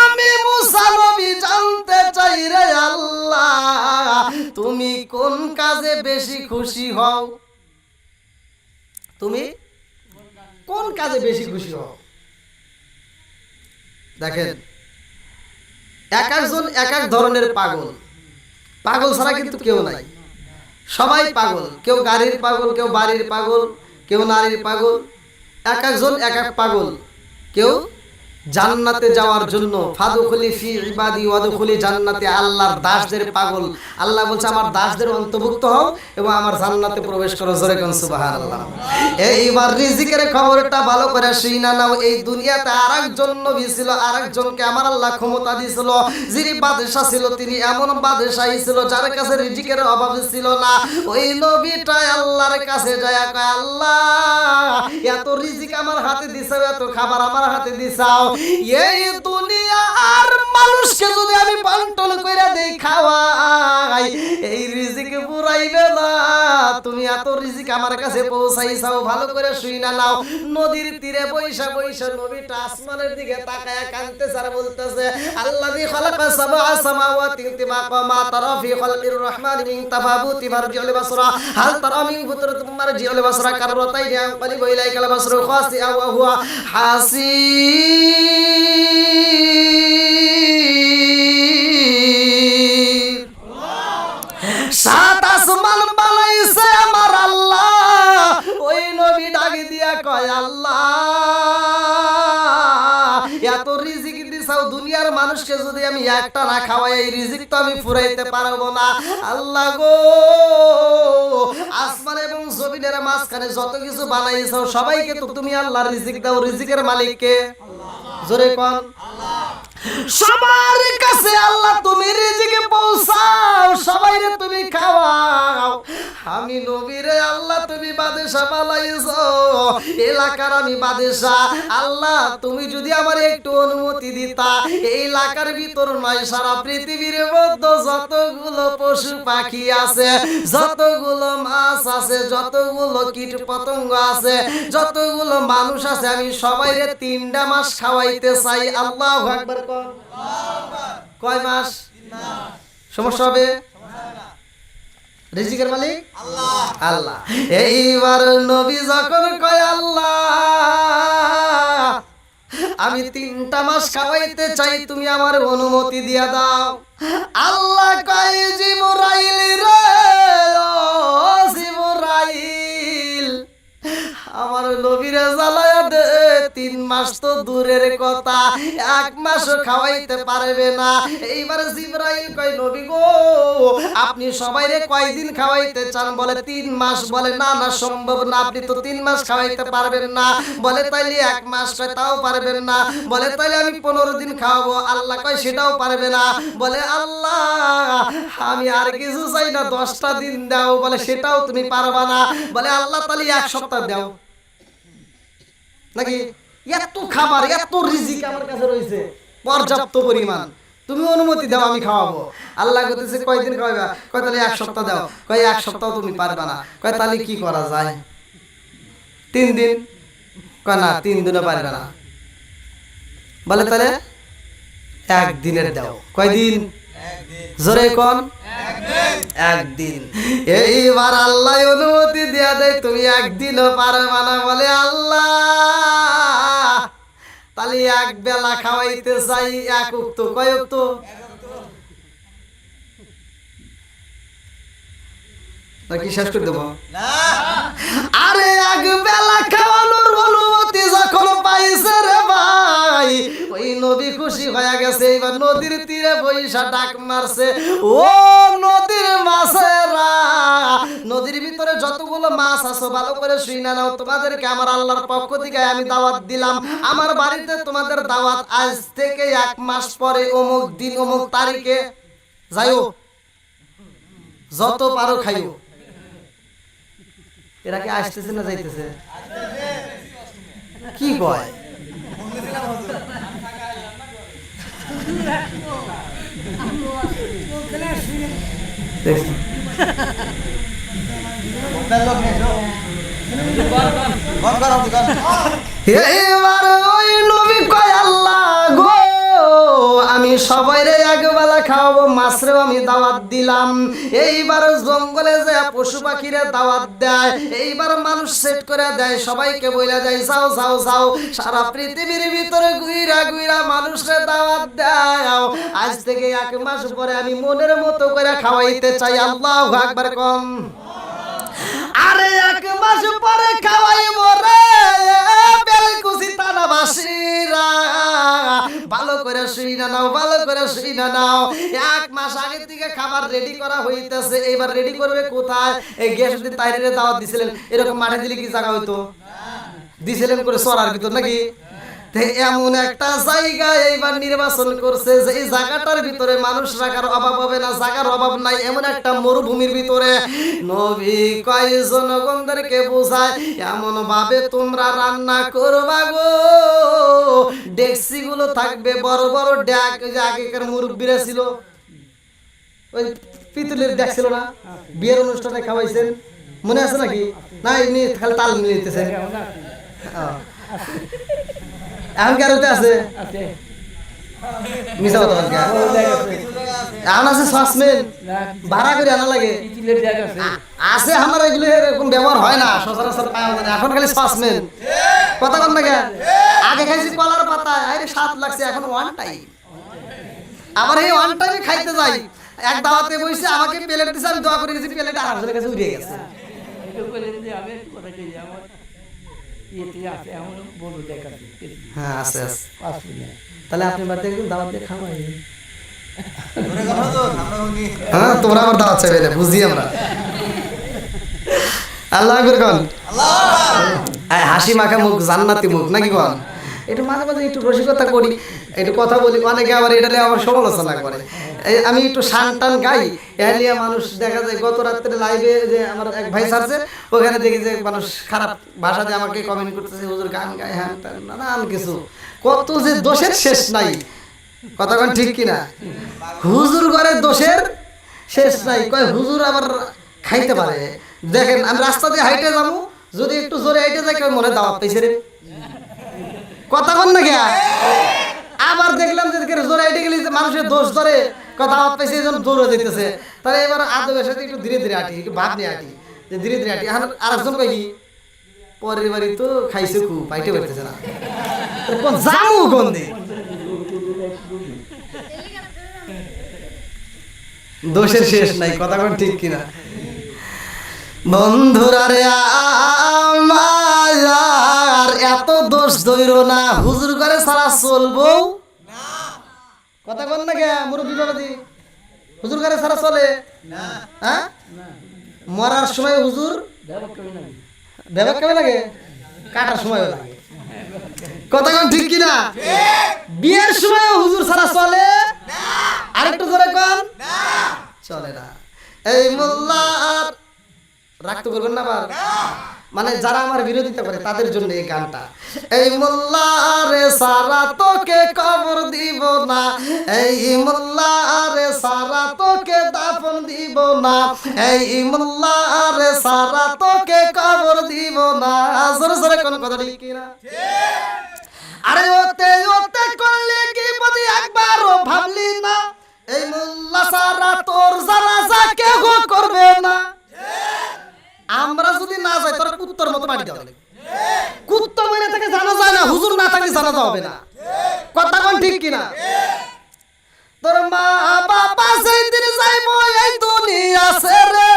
আমি মুসা নবী জানতে চাই রে আল্লাহ, তুমি কোন কাজে বেশি খুশি হও? তুমি কোন কাজে বেশি খুশি হও? দেখেন, এক একজন এক এক ধরনের পাগল। পাগল ছাড়া কিন্তু কেউ নাই, সবাই পাগল। কেউ গাড়ির পাগল, কেউ বাড়ির পাগল, কেউ নারীর পাগল। এক একজন এক এক পাগল। কেউ জান্নাতে যাওয়ার জন্য ফাদখুলি ফি ইবাদি ওয়াদখুলি জান্নাতে, আল্লাহর দাসদের পাগল। আল্লাহ বলছে আমার দাসদের অন্তর্ভুক্ত হও এবং আমার জান্নাতে প্রবেশ করো। জোরে কোন সুবহানাল্লাহ। এইবার রিজিকের খবরটা ভালো করে শুইনা নাও। এই দুনিয়াতে আরেকজন নবী ছিল, আরেকজনকে আমার আল্লাহ ক্ষমতা দিয়েছিল। যিনি বাদশা ছিল, তিনি এমন বাদশাহী ছিল যার কাছে রিজিকের অভাব ছিল না। ওই নবীটা আল্লাহর কাছে যায়, কয় আল্লাহ, এত রিজিক আমার হাতে দিছাও, এত খাবার আমার হাতে দিছাও, এই দুনিয়া আর মানুষকে যদি আমি বন্টন করে দেই, খাওয়াই, এই রিজিক পুরাইবে না। তুমি এত রিজিক আমার কাছে পৌঁছাইছাও, ভালো করে শুইনা নাও। নদীর তীরে বৈশা বৈশা নবীটা আসমানের দিকে তাকায় কাঁদতেছে আর বলতেছে, আল্লাযী খালাকা সাবআ সামাওয়াতি তিবাকা মা তারা ফি খালকির রহমানি মিন তাফাবুতি ফারজিউল বাসরা হাল তারা মিন ফুতরাতুম মারজিউল বাসরা কাররাতাইনি আনকালিবু ইলাইকাল বাসরু খাসিআ ওয়া হুয়া হাসির। সাত আসমান বানাইছে আমার আল্লাহ। ওই নবী ডাক দিয়া কয়, আল্লাহ, এত রিজিক দিছাও, দুনিয়ার মানুষকে যদি আমি একটা না খাওয়াই, এই রিজিক তো আমি ফুরাইতে পারবো না। আল্লাহ গো, আসমান এবং জমিনের মাঝখানে যত কিছু বানাইছো সবাইকে তো তুমি আল্লাহ রিজিক দাও। রিজিকের মালিক কে? জোরে কোন। সবার কাছে আল্লাহ তুমি রিজিকে পৌঁছাও, সবাইরে তুমি খাওয়াও। আমি নবীরে আল্লাহ তুমি বাদশা বানাইছো, এলাকার আমি বাদশা। আল্লাহ তুমি যদি আমার একটু অনুমতি দিতা, এই এলাকার ভিতর নয়, সারা পৃথিবীর মধ্যে যতগুলো পশু পাখি আছে, যতগুলো মাছ আছে, যতগুলো কীট পতঙ্গ আছে, যতগুলো মানুষ আছে, আমি সবাইরে 3টা মাস খাওয়াইতে চাই। আল্লাহু আকবার। কয় মাস? সমস্যা হবে? রিজিকের মালিক আল্লাহ। আল্লাহ। এইবার নবী যখন কয়, আল্লাহ, আমি 3টা মাস খাওয়াইতে চাই, তুমি আমার অনুমতি দিয়া দাও। আল্লাহ কয়, জিবরাইল রে, ও জিবরাইল, আমার নবীরে জ্বালায়া দে। 3 মাস তো দূরের কথা, 1 মাসও খাওয়াইতে পারবে না। এইবার জিবরাইল কয়, নবী গো, আপনি সবাইরে কয়দিন খাওয়াইতে চান? বলে 3 মাস। বলে না না, সম্ভব না, আপনি তো 3 মাস খাওয়াইতে পারবেন না। বলে তাইলে 1 মাস। কয় তাও পারবেন না। বলে তাইলে আমি 15 দিন খাওয়াবো। আল্লাহ কয় সেটাও পারবে না। বলে আল্লাহ, আমি আর কিছু চাই না, 10টা দিন দাও। বলে সেটাও তুমি পারবা না। বলে আল্লাহ, তাহলে 1 সপ্তাহ দাও। নাকি এত খাবার, এত রিজিক আমার কাছে রয়েছে পর্যাপ্ত পরিমাণ, তুমি অনুমতি দাও, আমি খাওয়াবো। আল্লাহ কইতেছে কয়দিন খাওয়াবা? কয় তাহলে 1 সপ্তাহ দাও। কয় 1 সপ্তাহ তুমি পারবা না। কয় তাহলে কি করা যায়? 3 দিন। কয় না, 3 দিনও পারবে না। বলে তাহলে 1 দিনের দাও। কয়দিন? জোরে কোন। 1 দিন। এইবার আল্লাহ অনুমতি দিয়া দেয়, তুমি 1 দিনও পারবা না। বলে আল্লাহ, তাহলে 1 বেলা খাওয়াইতে চাই, 1 উক্ত। কয় উক্ত? নাকি শেষ করে দেবো? আরে 1 বেলা খাওয়ানোর অনুমতি যখন পাইছে রে ভাই, ওই নবী খুশি হয়ে গেছে। এবার নদীর তীরে বৈশা ডাক মারছে, ও নদীর মাছেরা, নদীর ভিতরে যতগুলো মাছ আছে ভালো করে শুইনা নাও। তোমাদেরকে আমার আল্লাহর পক্ষ থেকে আমি দাওয়াত দিলাম। আমার বাড়িতে তোমাদের দাওয়াত। আজ থেকে 1 মাস পরে অমুক দিন অমুক তারিখে যাইও, যত পারো খাইও। এরা কি আসতেছে না যাইতেছে? কি কয়? এবার ওই নবী কয় আল্লাহ গো আমি সবাইরে একবেলা খাওয়াবো, মাছরেও আমি দাওয়াত দিলাম। এইবার জঙ্গলে যায় পশু পাখিরে দাওয়াত দেয়, এইবার মানুষ সেট করে দেয়, সবাইকে বইলা যায় যাও যাও যাও, সারা পৃথিবীর ভিতরে ঘুইরা ঘুইরা মানুষরে দাওয়াত দেয়। আজ থেকে 1 মাস পরে আমি মনের মতো করে খাওয়াইতে চাই। আল্লাহু আকবার কম। আরে 1 মাস পরে খাওয়াইব রে বেলকুচি থানাবাসীরা, ভালো করে শুই না নাও, ভালো করে শুই না নাও। 1 মাস আগে থেকে খাবার রেডি করা হইতেছে, এবার রেডি করবে কোথায়? এই গ্যাস যদি তাইরে দাওয়াত দিছিলেন, এরকম মাঠে দিলে কি জায়গা হইতো? দিছিলেন করে সরার ভিতর নাকি? এমন একটা জায়গা এইবার নির্বাচন করছে যে এই জায়গাটার ভিতরে মানুষ রাখার অভাব হবে না, জায়গার অভাব নাই, এমন একটা মরুভূমির ভিতরে। নবী কয় জনগণদেরকে বোঝায় এমন ভাবে তোমরা রান্না করবা গো, ডেকসি গুলো থাকবে বড় বড় ড্যাক, যে আগেকার মুরব্বীরা ছিল ওই পিতলের ড্যাক ছিল না, বিয়ের অনুষ্ঠানে খাওয়াইছেন, মনে আছে নাকি? না এমনি খালি তাল মিলিতেছে। এখন কি আর আছে? মিশা কথা বলকে এখন আছে সসমেন ভাড়া করে আনা লাগে আছে, আমার এগুলো এরকম ব্যবহার হয় না সচরাচর পাওয়া যায় না, এখন খালি সসমেন। কথা বল না কেন? আগে খাইছি কলার পাতা, আরে 7 লাগছে, এখন 1 টাইম। আবার এই 1 টাইমে খাইতে যাই, এক দাওয়াতে বসে আমাকে প্লেট দিছে, আমি দোয়া করে গেছি, প্লেট আরেকজনের কাছে উড়ে গেছে। হ্যাঁ আছে আছে। তাহলে আপনি বাড়িতে একদিন দাওয়াত দিয়ে খাওয়াই। হ্যাঁ তোমরা আমার দাওয়াত চাইবে না, বুঝি আমরা। আল্লাহ আকবার কোন। হাসি মাখা মুখ জান্নাতি মুখ নাকি কোন? একটু মাঝে মাঝে একটু রসিকতা করি, একটু কথা বলি, অনেকে আবার এটা নিয়ে আবার সমালোচনা করে। আমি একটু শান টান গাই, এ নিয়ে মানুষ দেখা যায়। গত রাত্রে লাইভে যে আমার এক ভাই ছাড়ছে, ওখানে দেখি যে মানুষ খারাপ ভাষা দিয়ে আমাকে কমেন্ট করতেছে, হুজুর গান গায়, হ্যাঁ নানান কিছু, কত যে দোষের শেষ নাই। কথা কোন ঠিক কিনা? হুজুর ঘরের দোষের শেষ নাই। কয় হুজুর আবার খাইতে পারে। দেখেন আমি রাস্তা দিয়ে হাইটে যাবো, যদি একটু জোরে হাইটে যাই কেউ মনে দাওয়াত পাইছে রে। কথা বল না গিয়া। আবার দেখলাম যে জোরে হাইটে গেলে মানুষের দোষ ধরে, কথা দাওয়াত পাইছে এই জন্য দৌড়ে যেতেছে। তাহলে এবার আদবের সাথে একটু ধীরে ধীরে হাঁটি, একটু ভাব নিয়ে হাঁটি, যে ধীরে ধীরে হাঁটি। আর একজন কই কি পরের বাড়ি তো খাইছে খুব, পাইতে পারতেছে না, কোন জামু গন্ধে। দোষের শেষ নাই। কথা কোন ঠিক কিনা? বন্ধুরা রে আমার এত দোষ ধইরো না, হুজুর করে সারা চলবো না। কথা কোন না গে মুরব্বি বাবাজি? হুজুর করে সারা চলে না। হ্যাঁ মরার সময় হুজুর ব্যবহার কেমন লাগে, কাটার সময় লাগে। কথা কোন ঠিক কিনা? বিয়ের সময় হুজুর সারা চলে না। আরেকটু জোরে কোন না, চলে না। এই মোল্লার রাখতে করবেন না আবার, মানে যারা আমার বিরোধিতা করে তাদের জন্য এই গানটা। এই মোল্লারে সারা তোকে কবর দিব না, এই মোল্লারে সারা তোকে দাফন দিব না, এই মোল্লারে সারা তোকে কবর দিব না। জোরে জোরে কোন কথা ঠিক কিনা? আরে ওতে ওতে করলে কি বলি একবারও ভাবলি না, এই মোল্লা সারা তোর জানাজা কেউ করবে না। আমরা যদি না যাই তোর কুত্তর মতো মাটি দেওয়া, কুত্তা মেরে থেকে জানা যায় না, হুজুর না থাকলে জানা হবে না। কথা কোন ঠিক কিনা? তোর মা বাবা সেদিন যাইবো এই দুনিয়া ছেড়ে,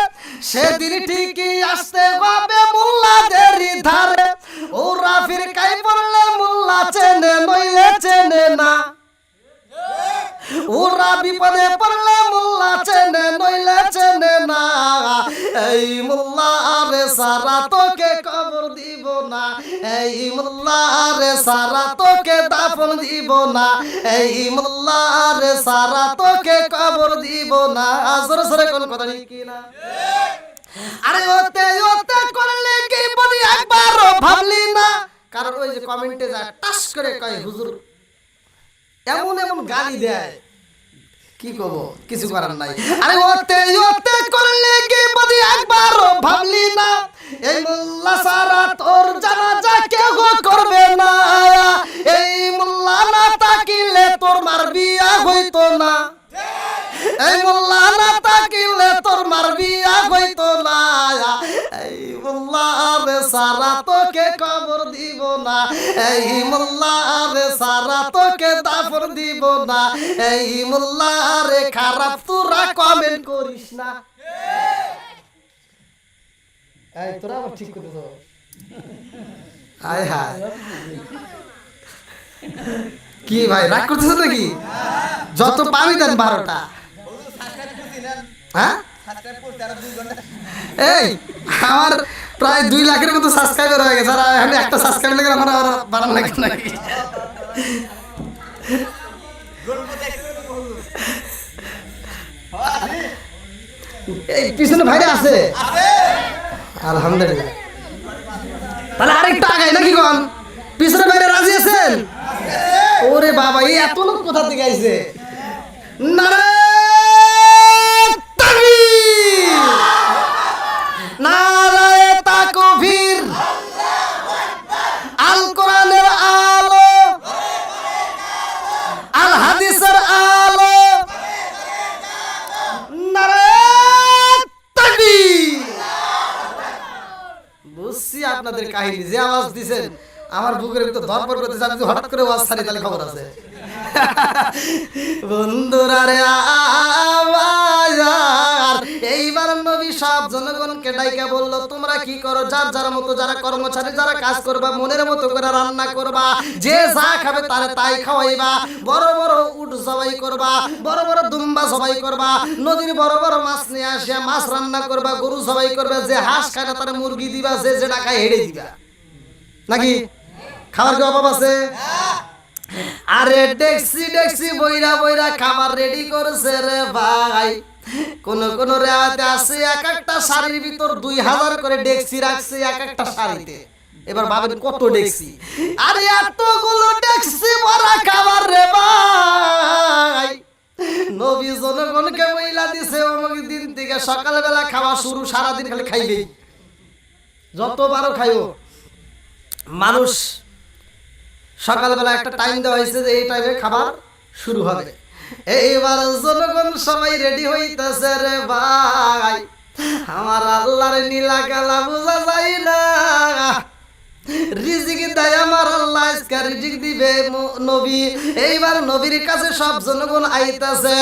সেদিন ঠিকই আসতে হবে মোল্লাদেরই ধারে। ওরা ফিরকাই পড়লে মোল্লা চেনে নইলে চেনে না, ওরা বিপদে পড়লে মোল্লা চেনে নইলে চেনে না। এই মোল্লারে সারা তোকে কবর দিব না, এই মোল্লারে সারা তোকে দাফন দিব না, এই মোল্লারে সারা তোকে কবর দিব না। জোরে জোরে কোন কথা ঠিক কিনা? আরে ওতে ওতে করলে কি বলি একবারও ভাবলি না। কারণ ওই যে কমেন্টে যায় টাস করে কয় হুজুর এমন এমন গালি দেয়, কি করব কিছু করার নাই আরে ওতে ওতে করলে কি বদি একবার ভাবলি না এই মোল্লা সারা তোর জানাজা কেউ করবে না এই মোল্লা না তাকিলে তোর মার বিয়া হইতো না এই মোল্লা না তাকিলে তোর মার বিয়া হইতো না এই মোল্লা রে সারা তোকে কবর দিব না এই মোল্লা রে সারা তোকে দাফন দিব না এই মোল্লা রে খারাপ তোরা কমেন্ট করিস না এই তোরা আবার ঠিক করে দাও হায় হায় কি ভাই রাগ করতেছ নাকি যত পাবি দেন 12টা হ্যাঁ এই আমার প্রায় 2 লাখের মতো সাবস্ক্রাইবার হয়ে গেছে আর এখন একটা সাবস্ক্রাইব লাগে আমার আর বাড়ানো লাগে নাকি এই পিছনে ভাইরা আছে আলহামদুলিল্লাহ তাহলে আরেকটা আগাই নাকি কোন পিছনে ভাইরা রাজি আছেন ওরে বাবা এই এত লোক কোথা থেকে আইছে নারায়ে তাকবীর নারায়ে তাকবীর আল কোরআনের আলো আল হাদিসের আলো নারায়ে তাকবীর বুঝছি আপনাদের কাহিনী যে আওয়াজ দিছেন আমার বুকের ভিতর ধরপড় করতেছে আমি হঠাৎ করে ওয়াজ ছাড়ি তাহলে খবর আছে বন্ধুরা রে আওয়াজ এইবার নবী সব জনগণকে ডাইকা বলল তোমরা কি করো যার যার মতো যারা কর্মচারী যারা কাজ করবা মনের মতো করে রান্না করবা যে যা খাবে তারে তাই খাওয়াইবা বড় বড় উট জবাই করবা বড় বড় দুম্বা জবাই করবা নদীর বড় বড় মাছ নিয়ে আসিয়া মাছ রান্না করবা গরু জবাই করবা যে হাঁস খায় না তারে মুরগি দিবা যে যেটা খায় হেড়ে দিবা নাকি খাবার কি অভাব আছে আরে ডেক্সি ডেক্সি বইরা বইরা খাবার রেডি করছে রে ভাই কোন কোন রেওয়াতে আছে এক একটা শাড়ির ভিতর 2000 করে ডেক্সি রাখছে এক একটা শাড়িতে এবার ভাবেন কত ডেক্সি আরে এতগুলো ডেক্সি ভরা খাবার রে ভাই নবী জনগণকে বইলা দিছে অমুক দিন থেকে সকালবেলা খাওয়া শুরু সারা দিন খালি খাইবেই যতবারও খাইও মানুষ সকালবেলা একটা টাইম দেওয়া হয়েছে যে এই টাইমে খাবার শুরু হবে এইবার জনগণ সবাই রেডি হইতেছে রে ভাই আমার আল্লাহর নীলা কালা বোঝা যায় না রিজিক দেয় আমার আল্লাহ আজকে রিজিক দিবে নবী এইবার নবীর কাছে সব জনগণ আইতাছে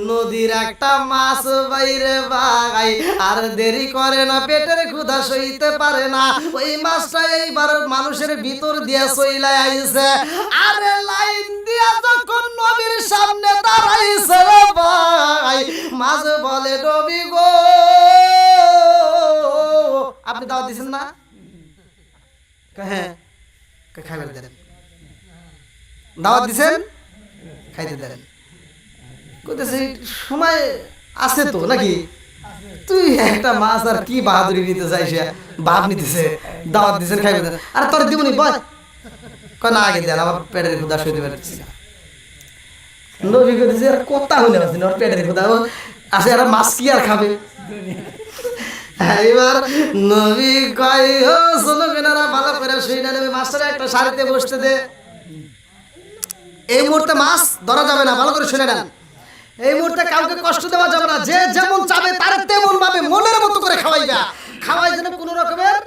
নদীর একটা মাছ বাইরে ভাই আর দেরি করে না পেটের ক্ষুধা সইতে পারে না ওই মাছটা এইবার মানুষের ভিতর দিয়ে চইলা আইছে আরে লাইন দিয়া যখন নবীর সামনে দাঁড়াইছে রে ভাই মাছ বলে নবী গো আপনি দাওয়াত দিছেন না হ্যাঁ খাইতে দেন দাওয়াত দিছেন খাইতে দেন কইতেছে সময় আছে তো নাকি তুই একটা মাছ আর কি বাহাদুরি নিতে চাইছে বাপ নিতেছে দাওয়াত দিছেন খাইতে দেন আরে তোর দিবনি বল কয় না আগে দেন আমার পেটের ক্ষুধা সইতে পারছি না নবী কইতেছে আর কথা হইলে আছে ওর পেটের ক্ষুধা আছে আর মাছ কি আর খাবে এইবার নবী কয় ও জনগণেরা ভালো করে শুইনা নেবে মাছটা একটা শাড়িতে বসতে দে এই মুহূর্তে মাছ ধরা যাবে না ভালো করে শুনে নেন এই মুহূর্তে কাউকে কষ্ট দেওয়া যাবে না যে যেমন চাবে তার তেমন ভাবে মনের মতো করে খাওয়াইবা খাওয়াই যেন কোনো রকমের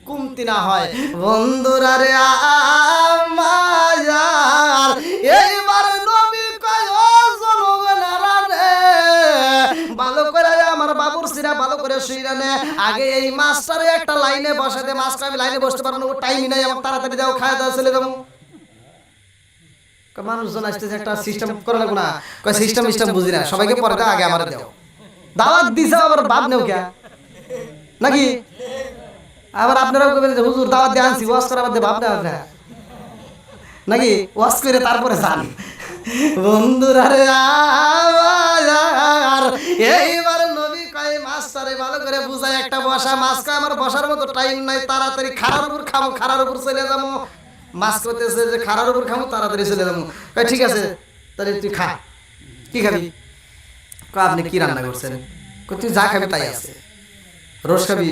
কমতি না হয় বন্ধুরা রে আমার এইবার নবী কয় ও জনগণেরা রে ভালো করে আমার বাবুর সিরা ভালো করে শুইরা নে আগে এই মাছটারে একটা লাইনে বসে দে মাছটা আমি লাইনে বসতে পারবো না ও টাইমই নাই আমার তাড়াতাড়ি দাও খাওয়া দাওয়া চলে যাবো মানুষজন আসতেছে একটা সিস্টেম করে লাগবো না কয় সিস্টেম বুঝি না সবাইকে পরে দাও আগে আমার দাও দাওয়াত দিছে আবার বাপ নেও কে নাকি আবার আপনারাও কবেন যে হুজুর দাওয়াত দিয়ে আনছি ওয়াজ করার মধ্যে বাপ দেওয়া নাকি ওয়াজ করে তারপরে যান বন্ধুরা রে আর এইবার নবী কয় মাছটারে ভালো করে বুঝায় একটা বসা মাছ কয় আমার বসার মতো টাইম নাই তাড়াতাড়ি খাড়ার উপর খামো খাড়ার উপর চলে যাবো মাছ করতেছে যে খাড়ার উপর খামো তাড়াতাড়ি চলে যাবো কয় ঠিক আছে তাহলে তুই খা কি খাবি আপনি কি রান্না করছেন? তুই যা খাবি তাই আছে, রোজ খাবি,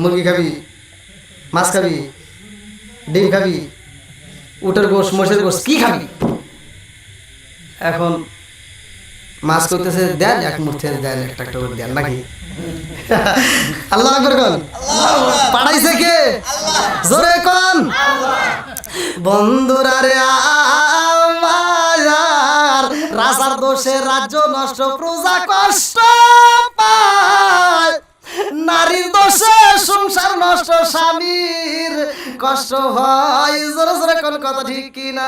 মুরগি খাবি, মাছ খাবি, ডিম খাবি, উটের গোশ, মোষের গোশ, কি খাবি? এখন মাছ করতেছে, দেন এক মুঠে, দেন একটা একটা করে দেন নাকি? আল্লাহ আকবার কোন? পাঠাইছে কে? জোরে কোন? বন্ধুরা রে আমার, রাজার দোষে রাজ্য নষ্ট, প্রজা কষ্ট পায়, নারীর দোষে সংসার নষ্ট, স্বামীর কষ্ট হয়। জোরে জোরে কোন কথা ঠিক কি না?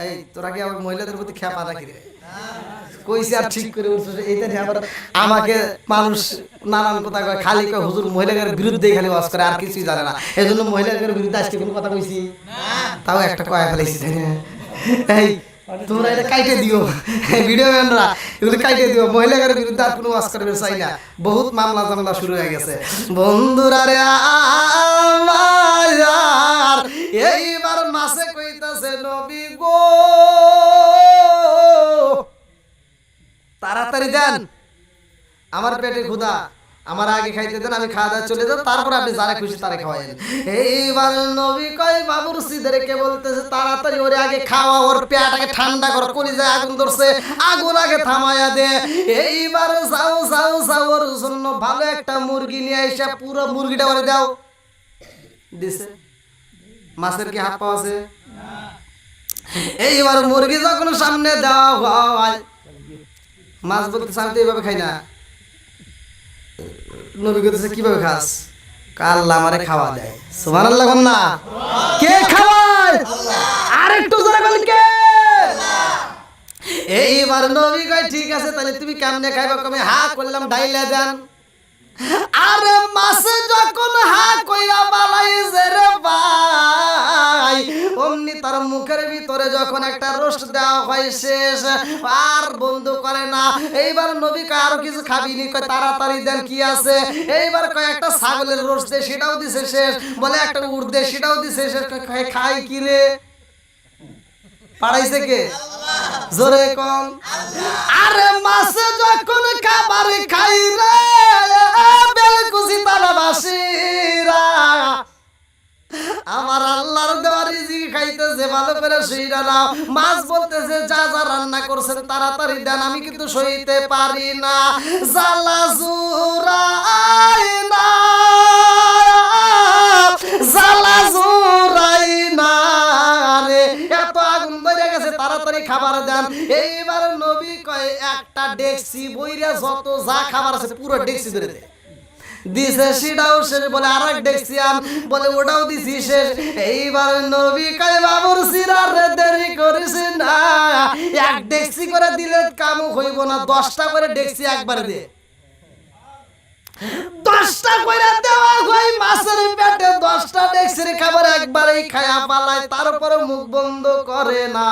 এই তোরা কি আমার মহিলাদের প্রতি খেপা নাকি রে? কইছি আর ঠিক করে উঠছে, এইটা নিয়ে আবার আমাকে মানুষ নানান কথা কয়, খালি কয় হুজুর মহিলাদের বিরুদ্ধে খালি ওয়াজ করে, আর কিছুই জানে না। এই জন্য মহিলাদের বিরুদ্ধে আজকে কোনো কথা কইছি তাও একটা কয়া ফেলেছি, তাই না? এই তোমরা এটা কাইটে দিও, ভিডিও ম্যানরা এগুলো কাইটে দিও, মহিলাদের বিরুদ্ধে আর কোনো ওয়াজ করবে চাই না। বহুত মামলা জামলা শুরু হয়ে গেছে। বন্ধুরা রে আমার, এইবার মাসে কইতাছে নবী গো তাড়াতাড়ি দেন, আমার পেটে ক্ষুধা, আমার আগে খাইতে দেন, আমি খাওয়া দাওয়া চলে যাব, তারপর আপনি যারা খুশি তারা খাওয়াইন। এইবার নবী কয় বাবুরসিদেরকে বলতেছে তাড়াতাড়ি ওরে আগে খাওয়া, ওর পেটটাকে ঠান্ডা কর, কলিজায় আগুন ধরছে, আগুন আগে থামায়া দে। এইবার যাও যাও যাও, ওর জন্য ভালো একটা মুরগি নিয়ে এসে পুরো মুরগিটা ওরে দাও। দিছে। মাছের কি হাত পাওয়া আছে? এইবার মুরগি যখন সামনে দেওয়া হয়, মাছ বলতে সামনে এইভাবে খাই না। নবী বলতেছে কিভাবে খাস? আল্লাহ আমারে খাওয়া দেয়। সুবহানাল্লাহ বল না? কে খাওয়ায়? আরেকটু জোরে বল কে? এইবার নবী কয় ঠিক আছে, তাহলে তুমি কেমনে খাইবা? কমে হা করলাম, ডাইলা দেন। আরে মাছে যখন হা কইরা বালাইছে রে ভাই, অমনি তার মুখের ভিতরে যখন একটা রোস্ট দেওয়া হয়, শেষ আর বন্ধ করে না। এইবার নবী কয় আরো কিছু খাবি নি? কয় তাড়াতাড়ি দেন, কি আছে? এইবার কয় একটা ছাগলের রোস্ট দে, সেটাও দিছে শেষ। বলে একটা উট দে, সেটাও দিছে শেষ। কয় খাই কি রে? পাড়াইছে কে? জোরে কোন? আরে মাছে যখন খাবার খাই রে বেলকুচি তালাবাসীরা, আমার আল্লাহর দেওয়া রিজিক খাইতেছে, ভালো করে সইরা নাও। মাছ বলতেছে যা যা রান্না করছেন তাড়াতাড়ি দেন, আমি কিন্তু সইতে পারি না, জ্বালা জুরাই না, জ্বালা জুরাই না রে, এত আগুন ধরে গেছে, তাড়াতাড়ি খাবার দেন। এইবার নবী কয় একটা ডেকসি বইরা যত যা খাবার আছে পুরো ডেকসি ধরে দে। দিছে, সেটাও শেষ। বলে আর এক ডেকসি আন, বলে ওটাও দিছি শেষ। এইবার নবী কয় বাবুরসিরা রে দেরি করিস না, এক ডেকসি করে দিলে কাম হইব না, 10টা করে ডেকসি একবার দে। 10টা করে দেওয়া হয় মাছের পেটে, 10টা ডেকসির খাবার একবারেই খায়া পালায়, তারপরে মুখ বন্ধ করে না।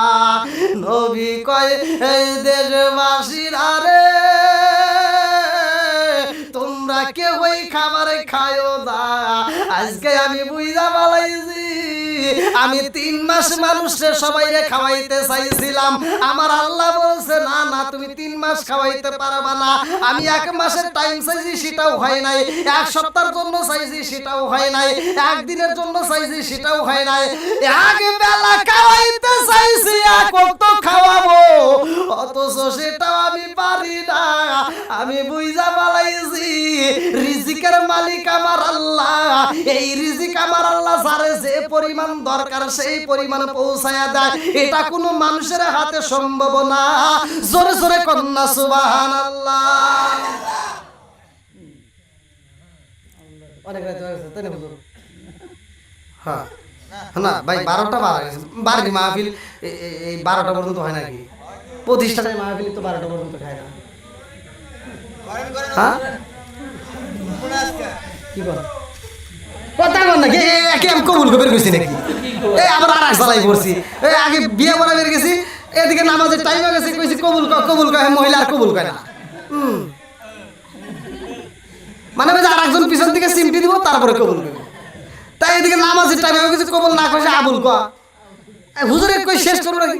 নবী কয় এই দেশবাসীরা রে, তোমরা কেউ ওই খাবারে খায়ও না। আজকে আমি বুঝা পালাইছি, আমি 3 মাস মানুষে সবাইরে খাওয়াইতে চাইছিলাম, আমার আল্লাহ বলছে না না তুমি 3 মাস খাওয়াইতে পারবা না। আমি 1 মাসের টাইম চাইছি, সেটাও হয় নাই। 1 সপ্তাহের জন্য চাইছি, সেটাও হয় নাই। 1 দিনের জন্য চাইছি, সেটাও হয় নাই। 1 বেলা খাওয়াইতে চাইছি, 1 ওয়াক্ত খাওয়াবো, অথচ সেটাও আমি পারি না। আমি বুঝা পালাইছি রিজিকের মালিক আমার আল্লাহ, এই রিজিক আমার আল্লাহ যারে যে পরিমাণ দরকার সেই পরিমাণ পৌঁছায়া দেয়, এটা কোনো মানুষের হাতে সম্ভব না। জোরে জোরে কন্যা সুবহানাল্লাহ। অনেক রাত হয়ে গেছে তাই না হুজুর? হ্যাঁ না ভাই, 12টা বাড়ি মাহফিল এই 12টা পর্যন্ত হয় নাকি? প্রতিষ্ঠানের মাহফিল তো 12টা পর্যন্ত খায় না। হ্যাঁ কি বল কথা বল নাকি? একে আমি কবুল করে গেছি নাকি? এই আবার আর এক জ্বালাই পড়ছি। এই আগে বিয়ে করা বের গেছি, এদিকে নামাজের টাইম হয়ে গেছে, কইছি কবুল কবুল কয়, মহিলা আর কবুল কয় না। মানে আর একজন পিছন থেকে সিমটি দিব, তারপরে কবুল করবে। তাই এদিকে নামাজের টাইম হয়ে গেছে, কবুল না কইছে আবুল কয়। হুজুরের কই শেষ করবো নাকি?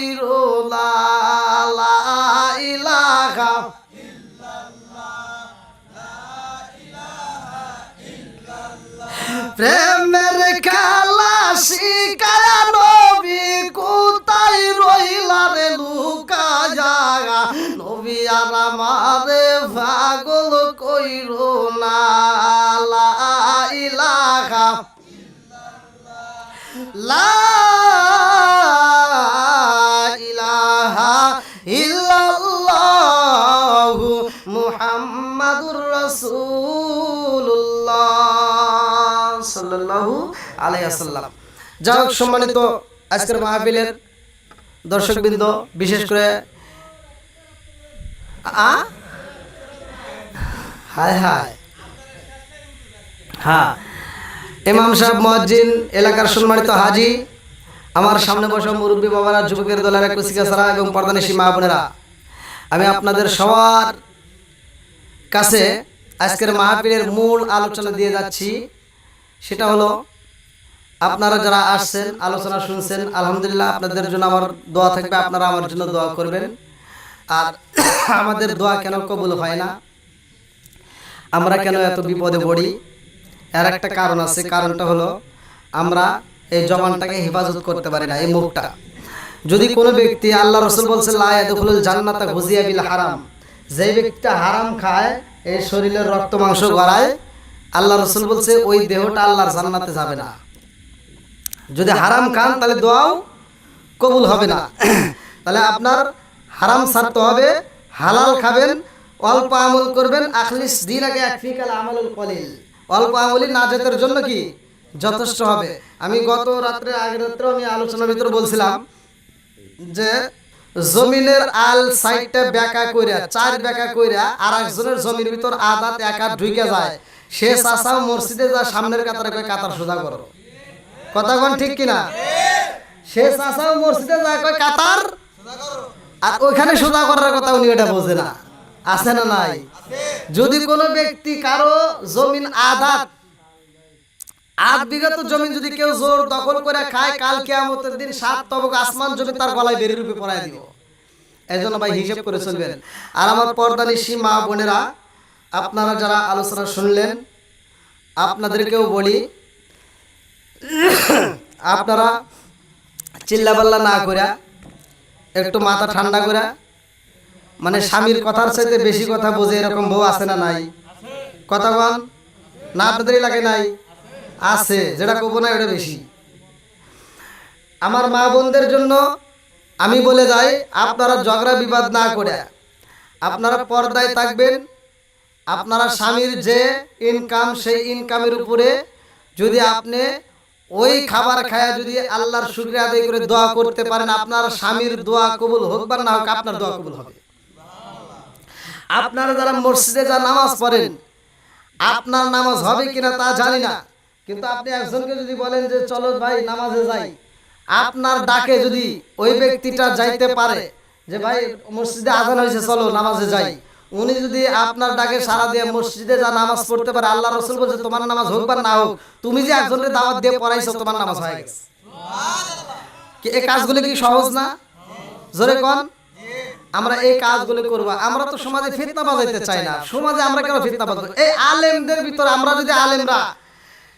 কইরো লা ইলাহা প্রেমের খেলা শিকায়া নবী কোথায় রইলা রে লুকায়া নবী আর আমারে পাগল কইরো না লা ইলাহা লা ইলাহা ইল্লাল্লাহু মুহাম্মাদুর রাসূলুল্লাহ সাল্লাল্লাহু আলাইহি ওয়াসাল্লাম। যাই হোক সম্মানিত আজকের মাহফিলের দর্শকবৃন্দ, বিশেষ করে হায় হায় হ্যাঁ ইমাম সাহেব, মুয়াজ্জিন, এলাকার সম্মানিত হাজি, আমার সামনে বসা মুরব্বী বাবারা, যুবকের দলের কুচিকাছাড়া এবং পর্দানিশী মা বোনেরা, আমি আপনাদের সবার কাছে আজকের মাহফিলের মূল আলোচনা দিয়ে যাচ্ছি। সেটা হলো, আপনারা যারা আসছেন, আলোচনা শুনছেন, আলহামদুলিল্লাহ, আপনাদের জন্য আমার দোয়া থাকবে, আপনারা আমার জন্য দোয়া করবেন। আর আমাদের দোয়া কেন কবুল হয় না, আমরা কেন এত বিপদে পড়ি, এর একটা কারণ আছে। কারণটা হলো, আমরা এই জবানটাকে হেফাজত করতে পারি না, এই মুখটা। যদি কোনো ব্যক্তি, আল্লাহ রাসূল বলছেন লা ইয়াদখুলুল জান্নাতা গুযিয়া বিল হারাম, যে ব্যক্তিটা হারাম খায়, এই শরীরের রক্ত মাংস গড়ায়, আল্লাহ রাসূল বলছে ওই দেহটা আল্লাহর জান্নাতে যাবে না। যদি হারাম খান তাহলে দোয়াও কবুল হবে না। তাহলে আপনার হারাম ছাড়তে হবে, হালাল খাবেন, অল্প আমল করবেন। আখলিস দীনাকা ইয়াকফিকাল আমালুল কলিল, অল্প আমলই নাজাতের জন্য কি যথেষ্ট হবে। আমি গত রাত্রে, আগের রাত্রে আমি আলোচনার ভিতরে বলছিলাম যে জমিনের আল সাইডটা বেঁকা কইরা, 4 বেঁকা কইরা আর একজনের জমির ভিতর আদাত একা ঢুকে যায়, সে চাচাও মসজিদে যা সামনের কাতারে কয় কাতার সোজা করো। কথা কোন ঠিক কিনা? সে চাচাও মসজিদে যায় কয় কাতার, আর ওইখানে সোজা করার কথা উনি এটা বোঝে না। আছে না নাই? যদি কোনো ব্যক্তি কারো জমিন আদাত 8 বিঘা তো জমি যদি কেউ জোর দখল করে খায়, কাল কিয়ামতের দিন 7 তবক আসমান জমি তার গলায় বেরি রূপে পরায় দিব। এজন্য ভাই হিসাব করে চলবেন। আর আমার পর্দানিশী মা বোনেরা, আপনারা যারা আলোচনা শুনলেন, আপনাদেরকেও বলি, আপনারা চিল্লাপাল্লা না করে একটু মাথা ঠান্ডা করে, মানে স্বামীর কথার চাইতে বেশি কথা বোঝে এরকম বউ আছে না নাই? কথা বল না, আপনাদের এলাকায় নাই? আছে, যেটা কব না এটা বেশি। আমার মা বোনদের জন্য আমি বলে যাই, আপনারা ঝগড়া বিবাদ না করে আপনারা পর্দায় থাকবেন। আপনারা স্বামীর যে ইনকাম, সেই ইনকামের উপরে যদি আপনি ওই খাবার খায়া যদি আল্লাহর শুকরিয়া আদায় করে দোয়া করতে পারেন, আপনার স্বামীর দোয়া কবুল হোক বা না হোক, আপনার দোয়া কবুল হবে। আপনারা যারা মসজিদে যা নামাজ পড়েন, আপনার নামাজ হবে কিনা তা জানি না, কিন্তু আপনি একজনকে যদি বলেন যে চলো ভাই নামাজে যাই, আপনার ডাকে যদি ওই ব্যক্তিটা যাইতে পারে যে ভাই মসজিদে আজান হয়েছে চলো নামাজে যাই, উনি যদি আপনার ডাকে সাড়া দিয়ে মসজিদে যা নামাজ পড়তে পারে, আল্লাহ রাসূল বলেছে তোমার নামাজ হোক বা না হোক, তুমি যে একজনের দাওয়াত দিয়ে পড়াইছো, তোমার নামাজ হয়ে গেছে। কি এই কাজগুলো কি সহজ না? জোরে কোন। আমরা এই কাজগুলো করব। আমরা তো সমাজে ফিতনা বাজাইতে চাই না। সমাজে আমরা কেন ফিতনা বাজাবো? এই আলেমদের ভিতর আমরা যদি আলেমরা,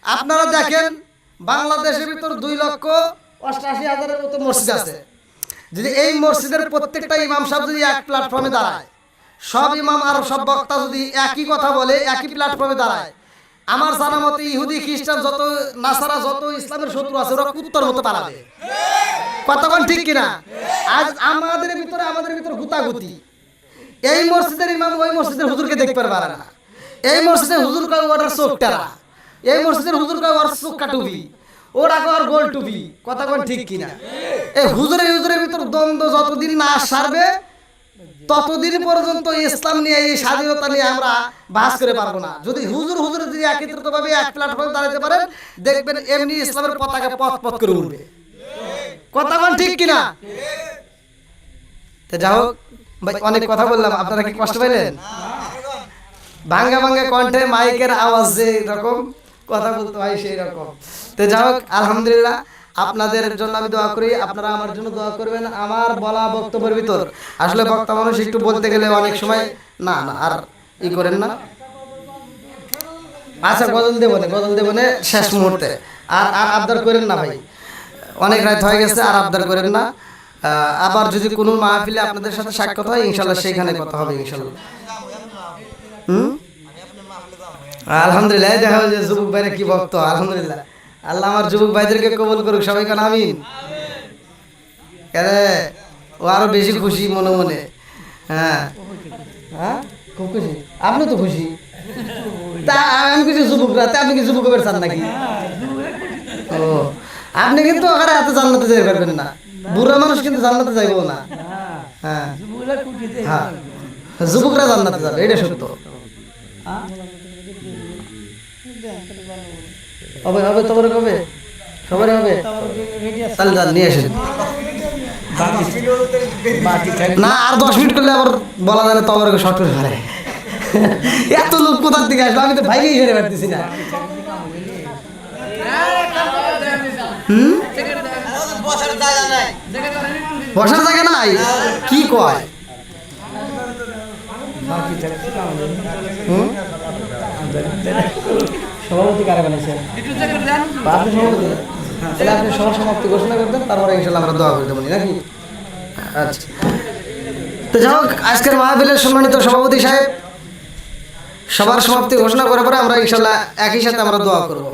আপনারা দেখেন বাংলাদেশের ভিতর 2,88,000-এর মতো মসজিদ আছে। যদি এই মসজিদের প্রত্যেকটা ইমাম সাহেব যদি এক প্ল্যাটফর্মে দাঁড়ায়, সব ইমাম আর সব বক্তা যদি একই কথা বলে, একই প্ল্যাটফর্মে দাঁড়ায়, আমার জানা মতে ইহুদি, খ্রিস্টান, যত নাসারা, যত ইসলামের শত্রু আছে, ওরা কুত্তার মতো পালাবে। কতক্ষণ ঠিক কিনা? আজ আমাদের ভিতরে গুতাগুতি। এই মসজিদের ইমাম ওই মসজিদের হুজুরকে দেখতে পারে না। এই মসজিদের হুজুর কয় ওর চোখটা, এই মসজিদের হুজুর কয় ওর চোখটা টুপি, ওরা কয় ওর গোল টুপি। কতক্ষণ ঠিক কিনা? এই হুজুরের ভিতর দ্বন্দ্ব যতদিন না সারবে, ততদিন পর্যন্ত ইসলাম নিয়ে, এই স্বাধীনতা নিয়ে আমরা বাস করে পারবো না। যদি হুজুর যদি একত্রিতভাবে এক প্ল্যাটফর্মে দাঁড়াতে পারেন, দেখবেন এমনি ইসলামের পতাকা পথ পথ করে উঠবে। কতক্ষণ ঠিক কিনা? তো যাই হোক ভাই, অনেক কথা বললাম, আপনারা কি কষ্ট পেলেন? ভাঙ্গা ভাঙ্গা কণ্ঠে মাইকের আওয়াজ যে রকম কথা বলতে হয় সেই রকম। তো যাই হোক, আলহামদুলিল্লাহ আপনাদের জন্য আমি দোয়া করি, আপনারা আমার জন্য দোয়া করবেন। আমার বলা বক্তব্যের ভিতর আসলে বক্তা মানুষ একটু বলতে গেলে অনেক সময় না না আর ই করেন না। আচ্ছা গজল দেবো না শেষ মুহূর্তে। আর আর আবদার করেন না ভাই, অনেক রাত হয়ে গেছে, আর আবদার করেন না। আবার যদি কোনো মাহফিলে আপনাদের সাথে সাক্ষাৎ হয় ইনশাল্লাহ সেইখানে কথা হবে ইনশাল্লাহ। আলহামদুলিল্লাহ, দেখা যায় যুবক ভাইরা কি ভক্ত, আলহামদুলিল্লাহ। আল্লাহ আমার যুবক ভাইদেরকে কবুল করুক, সবাই কেন আমিন। ও আরো বেশি খুশি মনে মনে। হ্যাঁ হ্যাঁ, খুব খুশি। আপনি তো খুশি, তা আমি কিছু যুবকরা, তা আপনি কি যুবক হবেন চান নাকি? ও, আপনি কিন্তু ওখানে এত জান্নাতে যাই পারবেন না, বুড়া মানুষ কিন্তু জান্নাতে যাইবো না। হ্যাঁ হ্যাঁ, যুবকরা জান্নাতে যাবে, এটা সত্য। হবে হবে, তোমার হবে, সবার হবে। তাহলে যান নিয়ে আসেন। না আর 10 মিনিট করলে আবার বলা যায় না তোমার শর্ট করে ফেলে। এত লোক কোথার দিকে আসবে, আমি তো ভাইকেই সেরে পারতেছি না। বসার জায়গা নাই, কি কয়? সভাপতি কারা বানাইছেন? আপনি সভাপতি? তাহলে আপনি সভা সমাপ্তি ঘোষণা করতেন, তারপরে ইনশাল্লাহ আমরা দোয়া করতে পারি নাকি? আচ্ছা, তো যাই হোক, আজকের মাহফিলের সম্মানিত সভাপতি সাহেব সবার সমাপ্তি ঘোষণা করার পরে আমরা ইনশাল্লাহ একই সাথে আমরা দোয়া করবো।